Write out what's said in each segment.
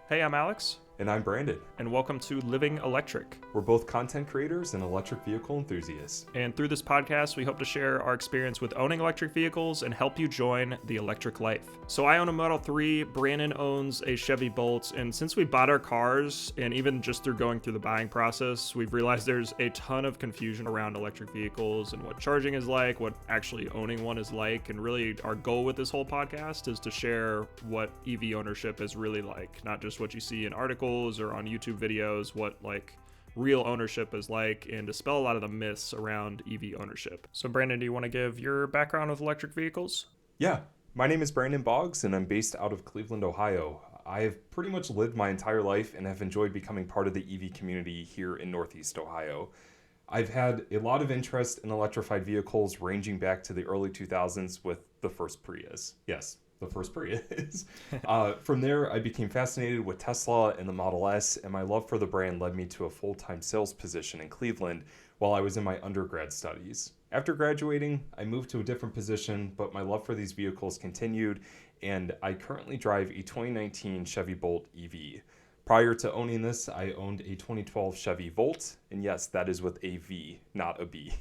Hey, I'm Alex, And I'm Brandon. and welcome to Living Electric. We're both content creators and electric vehicle enthusiasts. And through this podcast, we hope to share our experience with owning electric vehicles and help you join the electric life. So I own a Model 3, Brandon owns a Chevy Bolt, and since we bought our cars, and even just through going through the buying process, we've realized there's a ton of confusion around electric vehicles and what charging is like, what actually owning one is like, and really our goal with this whole podcast is to share what EV ownership is really like, not just what you see in articles or on YouTube videos, what like real ownership is like, and dispel a lot of the myths around EV ownership. So Brandon, do you want to give your background with electric vehicles? Yeah, my name is Brandan Boggs and I'm based out of Cleveland, Ohio. I have pretty much lived my entire life and have enjoyed becoming part of the EV community here in Northeast Ohio. I've had a lot of interest in electrified vehicles ranging back to the early 2000s with the first Prius. Yes, the first Prius. From there, I became fascinated with Tesla and the Model S, and my love for the brand led me to a full-time sales position in Cleveland while I was in my undergrad studies. After graduating, I moved to a different position, but my love for these vehicles continued, and I currently drive a 2019 Chevy Bolt EV. Prior to owning this, I owned a 2012 Chevy Volt, and yes, that is with a V, not a B.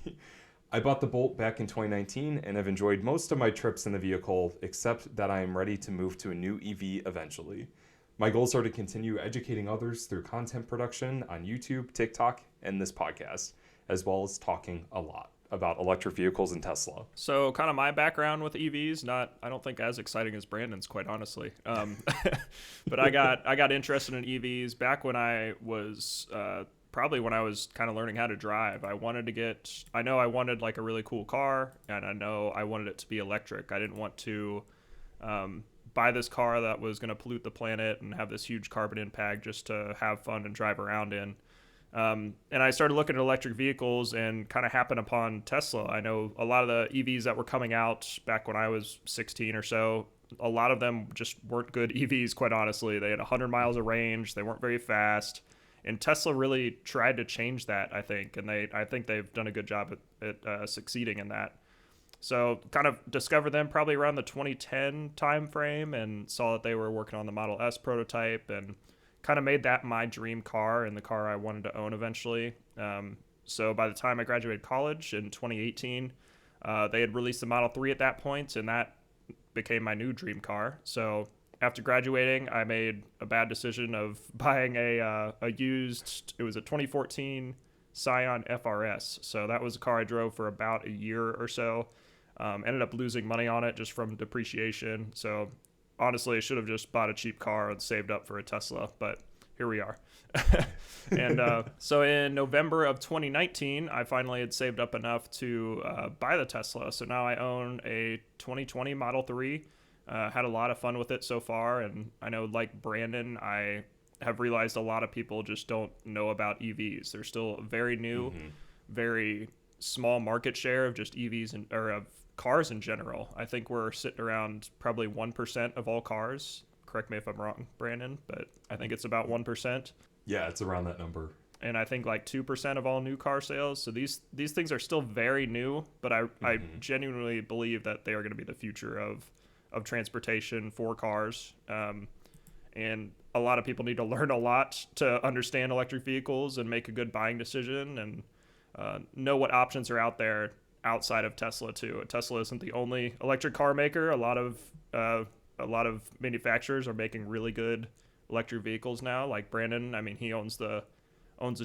I bought the Bolt back in 2019 and have enjoyed most of my trips in the vehicle, except that I am ready to move to a new EV eventually. My goals are to continue educating others through content production on YouTube, TikTok, and this podcast, as well as talking a lot about electric vehicles and Tesla. So kind of my background with EVs, I don't think as exciting as Brandon's, quite honestly. But I got interested in EVs back when I was probably when I was kind of learning how to drive. I know I wanted like a really cool car, and I know I wanted it to be electric. I didn't want to buy this car that was going to pollute the planet and have this huge carbon impact just to have fun and drive around in. And I started looking at electric vehicles and kind of happened upon Tesla. I know a lot of the EVs that were coming out back when I was 16 or so, a lot of them just weren't good EVs, quite honestly. They had 100 miles of range. They weren't very fast. And Tesla really tried to change that, I think. And I think they've done a good job at succeeding in that. So kind of discovered them probably around the 2010 time frame and saw that they were working on the Model S prototype and kind of made that my dream car and the car I wanted to own eventually. So by the time I graduated college in 2018, they had released the Model 3 at that point, and that became my new dream car. So after graduating, I made a bad decision of buying a used, it was a 2014 Scion FRS. So that was a car I drove for about a year or so. Ended up losing money on it just from depreciation. So honestly, I should have just bought a cheap car and saved up for a Tesla, but here we are. And so in November of 2019, I finally had saved up enough to buy the Tesla. So now I own a 2020 Model 3. Had a lot of fun with it so far. And I know, like Brandon, I have realized a lot of people just don't know about EVs. They're still very new, very small market share of just EVs or of cars in general. I think we're sitting around probably 1% of all cars. Correct me if I'm wrong, Brandon, but I think it's about 1%. Yeah, it's around that number. And I think like 2% of all new car sales. So these things are still very new, but I genuinely believe that they are going to be the future of transportation for cars. And a lot of people need to learn a lot to understand electric vehicles and make a good buying decision and know what options are out there outside of Tesla too. Tesla isn't the only electric car maker. A lot of manufacturers are making really good electric vehicles now. Like Brandon, I mean, he owns the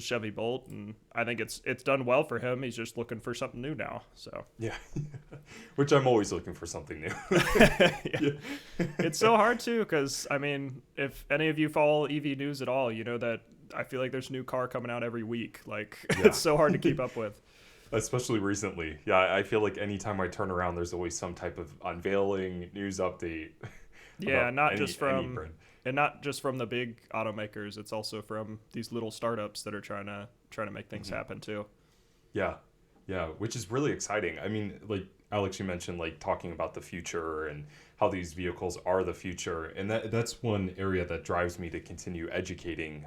Chevy Bolt, and I think it's done well for him. He's just looking for something new now. So yeah, which I'm always looking for something new. Yeah. It's so hard too, because I mean, if any of you follow EV news at all, you know that I feel like there's a new car coming out every week. Like it's so hard to keep up with. Especially recently. Yeah, I feel like anytime I turn around, there's always some type of unveiling, news update. Yeah, not just from the big automakers. It's also from these little startups that are trying to make things happen too. Yeah, which is really exciting. I mean, like Alex, you mentioned like talking about the future and how these vehicles are the future, and that's one area that drives me to continue educating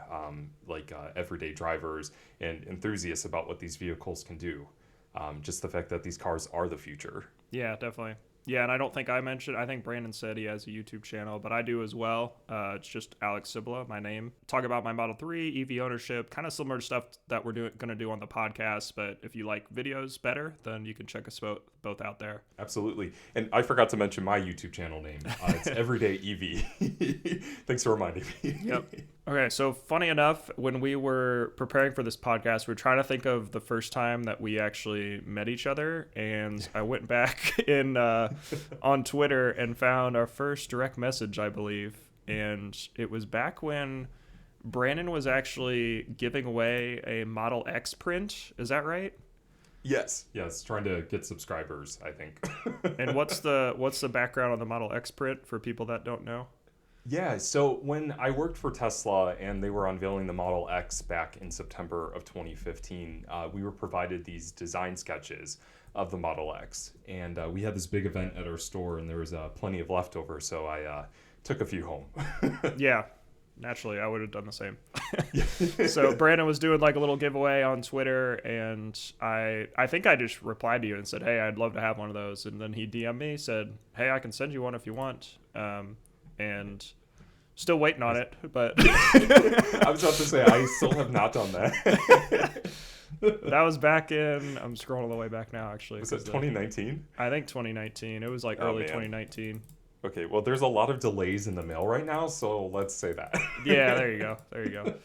everyday drivers and enthusiasts about what these vehicles can do. Just the fact that these cars are the future. Yeah, definitely. Yeah, and I don't think I mentioned. I think Brandon said he has a YouTube channel, but I do as well. It's just Alex Sibila, my name. Talk about my Model 3, EV ownership, kind of similar to stuff that we're going to do on the podcast. But if you like videos better, then you can check us both out there. Absolutely. And I forgot to mention my YouTube channel name. It's Everyday EV. Thanks for reminding me. Yep. Okay, so funny enough, when we were preparing for this podcast, we were trying to think of the first time that we actually met each other, and I went back in on Twitter and found our first direct message, I believe, and it was back when Brandon was actually giving away a Model X print. Is that right? Yes, trying to get subscribers, I think. And what's the background on the Model X print for people that don't know? Yeah, so when I worked for Tesla and they were unveiling the Model X back in September of 2015, we were provided these design sketches of the Model X. And we had this big event at our store and there was plenty of leftover, so I took a few home. Yeah, naturally, I would have done the same. So Brandon was doing like a little giveaway on Twitter, and I think I just replied to you and said, hey, I'd love to have one of those. And then he DM'd me, said, hey, I can send you one if you want. And still waiting on it, but I was about to say I still have not done that. That was back in, I'm scrolling all the way back now actually. Was it 2019? I think 2019. It was like early 2019. Okay, well there's a lot of delays in the mail right now, so let's say that. Yeah, there you go.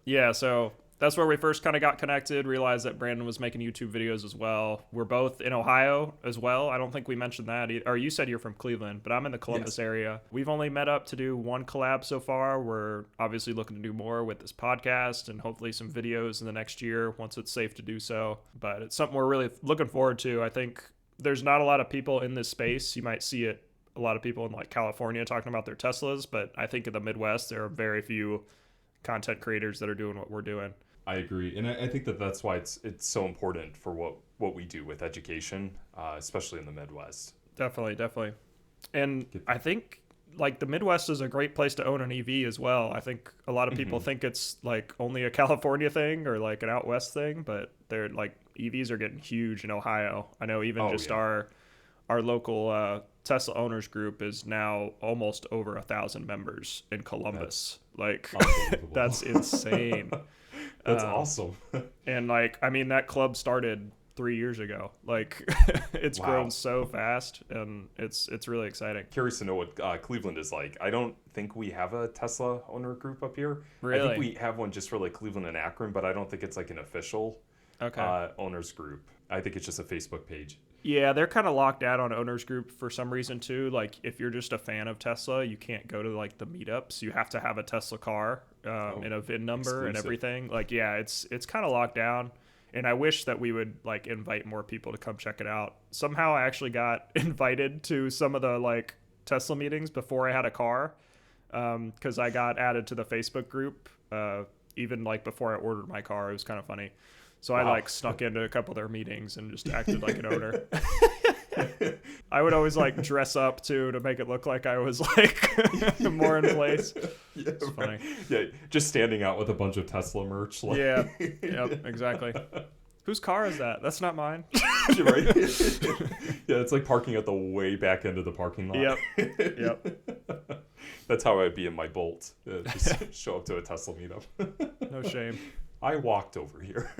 Yeah, so that's where we first kind of got connected, realized that Brandon was making YouTube videos as well. We're both in Ohio as well. I don't think we mentioned that either. Or you said you're from Cleveland, but I'm in the Columbus area. We've only met up to do one collab so far. We're obviously looking to do more with this podcast and hopefully some videos in the next year once it's safe to do so. But it's something we're really looking forward to. I think there's not a lot of people in this space. You might see it, a lot of people in like California talking about their Teslas, but I think in the Midwest, there are very few content creators that are doing what we're doing. I agree, and I think that's why it's so important for what we do with education, especially in the Midwest. Definitely. And I think like the Midwest is a great place to own an EV as well. I think a lot of people think it's like only a California thing or like an out west thing, but they're like EVs are getting huge in Ohio. I know even our local Tesla owners group is now almost over 1,000 members in Columbus. That's insane. That's awesome. And like, I mean, that club started 3 years ago. Like, it's grown so fast, and it's really exciting. Curious to know what Cleveland is like. I don't think we have a Tesla owner group up here. Really? I think we have one just for like Cleveland and Akron, but I don't think it's like an official owners group. I think it's just a Facebook page. Yeah, they're kind of locked out on owners group for some reason too. Like, if you're just a fan of Tesla, you can't go to like the meetups. You have to have a Tesla car and a VIN number exclusive. And everything. Like, yeah, it's kind of locked down. And I wish that we would like invite more people to come check it out. Somehow I actually got invited to some of the like Tesla meetings before I had a car, because I got added to the Facebook group even like before I ordered my car. It was kind of funny. So I like snuck into a couple of their meetings and just acted like an owner. I would always like dress up too to make it look like I was like more in place. Yeah, it's funny. Yeah, just standing out with a bunch of Tesla merch. Like. Yeah, yep, exactly. Whose car is that? That's not mine. Right? Yeah, it's like parking at the way back end of the parking lot. Yep. That's how I'd be in my Bolt. Just show up to a Tesla meetup. No shame. I walked over here.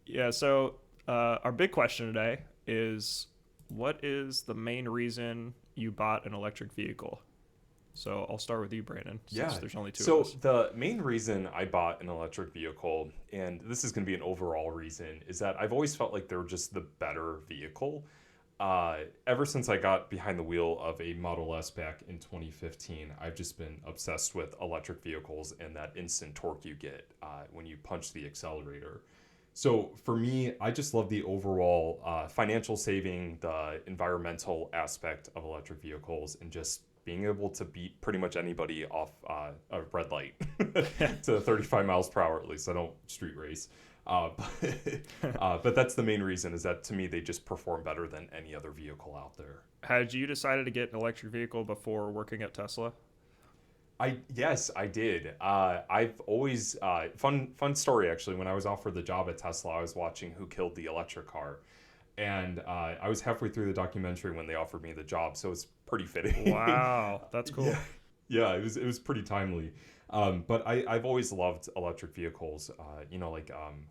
Yeah, so our big question today is, what is the main reason you bought an electric vehicle? So I'll start with you, Brandon, since there's only two of us. So the main reason I bought an electric vehicle, and this is going to be an overall reason, is that I've always felt like they were just the better vehicle. Ever since I got behind the wheel of a Model S back in 2015, I've just been obsessed with electric vehicles and that instant torque you get when you punch the accelerator. So for me, I just love the overall financial saving, the environmental aspect of electric vehicles, and just being able to beat pretty much anybody off a red light to 35 miles per hour, at least. I don't street race. But that's the main reason, is that to me they just perform better than any other vehicle out there. Had you decided to get an electric vehicle before working at Tesla? Yes, I did. I've always fun story actually. When I was offered the job at Tesla, I was watching Who Killed the Electric Car, And I was halfway through the documentary when they offered me the job, so it's pretty fitting. Wow, that's cool. Yeah, it was pretty timely. But I've always loved electric vehicles.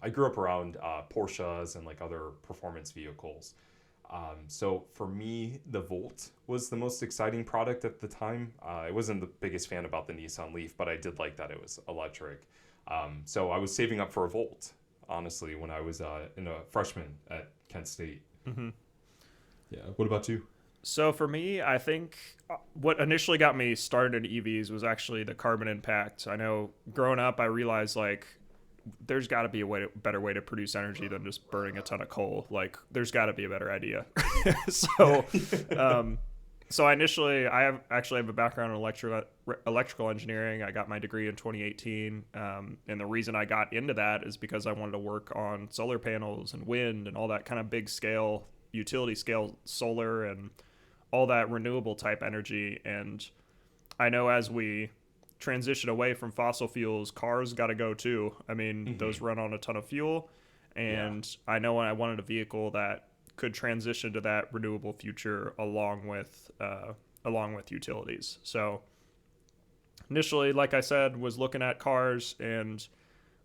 I grew up around Porsches and like other performance vehicles. So for me, the Volt was the most exciting product at the time. I wasn't the biggest fan about the Nissan Leaf, but I did like that it was electric. So I was saving up for a Volt, honestly, when I was a freshman at Kent State. Mm-hmm. Yeah. What about you? So for me, I think what initially got me started in EVs was actually the carbon impact. I know growing up, I realized like there's got to be a better way to produce energy than just burning a ton of coal. Like there's got to be a better idea. so, so I actually have a background in electrical engineering. I got my degree in 2018. And the reason I got into that is because I wanted to work on solar panels and wind and all that kind of big scale, utility scale solar and all that renewable type energy. And I know as we transition away from fossil fuels, cars got to go too. I mean, those run on a ton of fuel. And I know I wanted a vehicle that could transition to that renewable future along with utilities. So initially, like I said, was looking at cars and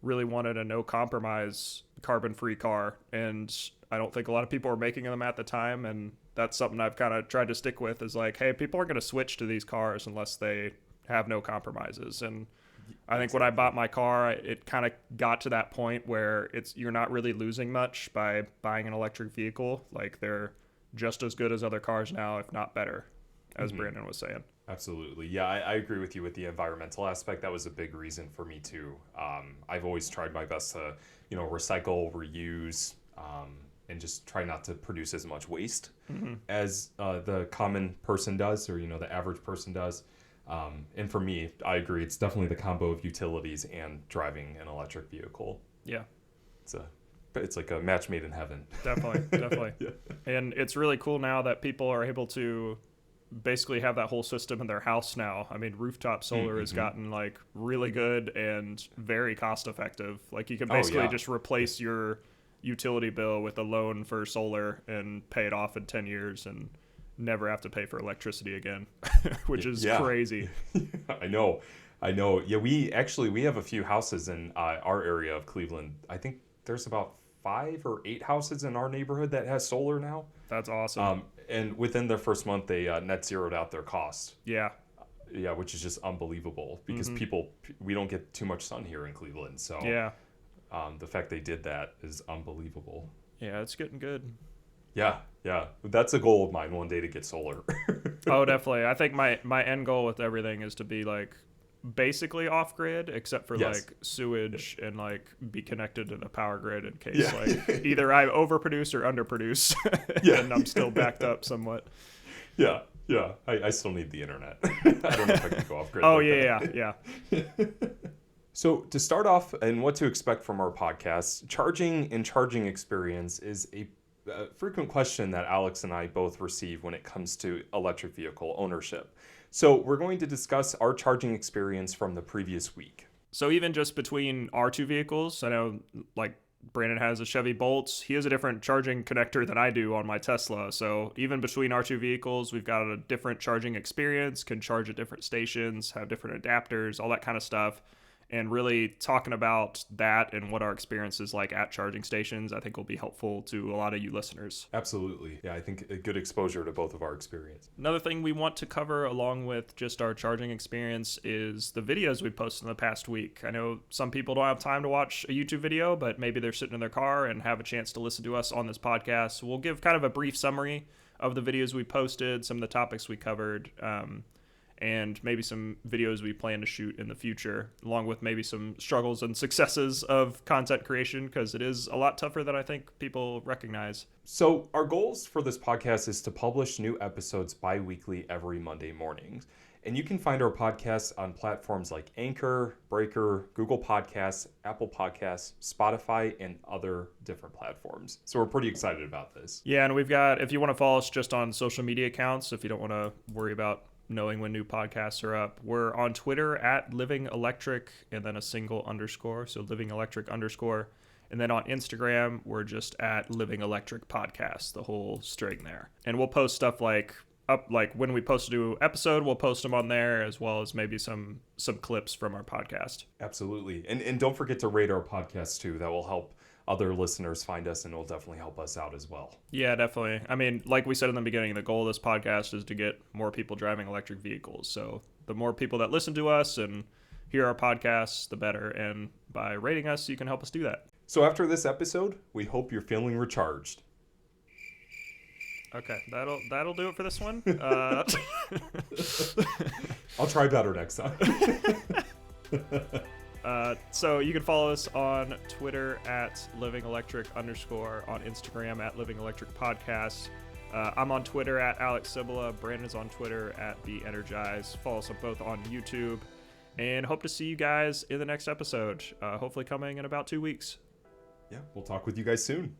really wanted a no compromise carbon free car. And I don't think a lot of people were making them at the time. And that's something I've kind of tried to stick with is like, hey, people aren't going to switch to these cars unless they have no compromises. And I think when I bought my car, it kind of got to that point where you're not really losing much by buying an electric vehicle. Like they're just as good as other cars now, if not better, as Brandon was saying. Absolutely. Yeah, I agree with you with the environmental aspect. That was a big reason for me too. I've always tried my best to, recycle, reuse, and just try not to produce as much waste as the common person does, or, the average person does. And for me, I agree. It's definitely the combo of utilities and driving an electric vehicle. Yeah. It's like a match made in heaven. Definitely. Yeah. And it's really cool now that people are able to basically have that whole system in their house now. I mean, rooftop solar has gotten like really good and very cost effective. Like you can basically just replace your utility bill with a loan for solar and pay it off in 10 years and never have to pay for electricity again, which is crazy. I know. Yeah, we have a few houses in our area of Cleveland. I think there's about 5 or 8 houses in our neighborhood that has solar now. That's awesome. And within their first month, they net zeroed out their cost. Yeah. Yeah, which is just unbelievable because we don't get too much sun here in Cleveland. So the fact they did that is unbelievable. Yeah, it's getting good. Yeah. That's a goal of mine one day to get solar. Oh, definitely. I think my end goal with everything is to be like basically off grid, except for like sewage and like be connected to the power grid in case like either I overproduce or underproduce and I'm still backed up somewhat. Yeah. I still need the internet. I don't know if I can go off grid. Oh, like yeah. So to start off and what to expect from our podcast, charging and charging experience is a frequent question that Alex and I both receive when it comes to electric vehicle ownership. So we're going to discuss our charging experience from the previous week. So even just between our two vehicles, I know like Brandon has a Chevy Bolt. He has a different charging connector than I do on my Tesla. So even between our two vehicles, we've got a different charging experience, can charge at different stations, have different adapters, all that kind of stuff. And really talking about that and what our experience is like at charging stations, I think will be helpful to a lot of you listeners. Absolutely. Yeah, I think a good exposure to both of our experience. Another thing we want to cover along with just our charging experience is the videos we posted in the past week. I know some people don't have time to watch a YouTube video, but maybe they're sitting in their car and have a chance to listen to us on this podcast. So we'll give kind of a brief summary of the videos we posted, some of the topics we covered, and maybe some videos we plan to shoot in the future, along with maybe some struggles and successes of content creation, because it is a lot tougher than I think people recognize. So our goals for this podcast is to publish new episodes bi-weekly every Monday mornings. And you can find our podcasts on platforms like Anchor, Breaker, Google Podcasts, Apple Podcasts, Spotify, and other different platforms. So we're pretty excited about this. Yeah, and we've got, if you want to follow us just on social media accounts, if you don't want to worry about knowing when new podcasts are up, we're on Twitter at Living Electric and then a single underscore, so Living Electric underscore. And then on Instagram, we're just at Living Electric Podcast, the whole string there. And we'll post stuff like when we post a new episode, we'll post them on there, as well as maybe some clips from our podcast. Absolutely. And don't forget to rate our podcast too. That will help other listeners find us, and it'll definitely help us out as well. Yeah, definitely. I mean, like we said in the beginning, the goal of this podcast is to get more people driving electric vehicles. So the more people that listen to us and hear our podcasts, the better. And by rating us, you can help us do that. So after this episode, we hope you're feeling recharged. Okay, that'll do it for this one. I'll try better next time. So you can follow us on Twitter at livingelectric_, on Instagram at Living Electric Podcast. I'm on Twitter at Alex Sibila. Brandon's on Twitter at Be Energized. Follow us both on YouTube, and hope to see you guys in the next episode. Hopefully coming in about 2 weeks. Yeah, we'll talk with you guys soon.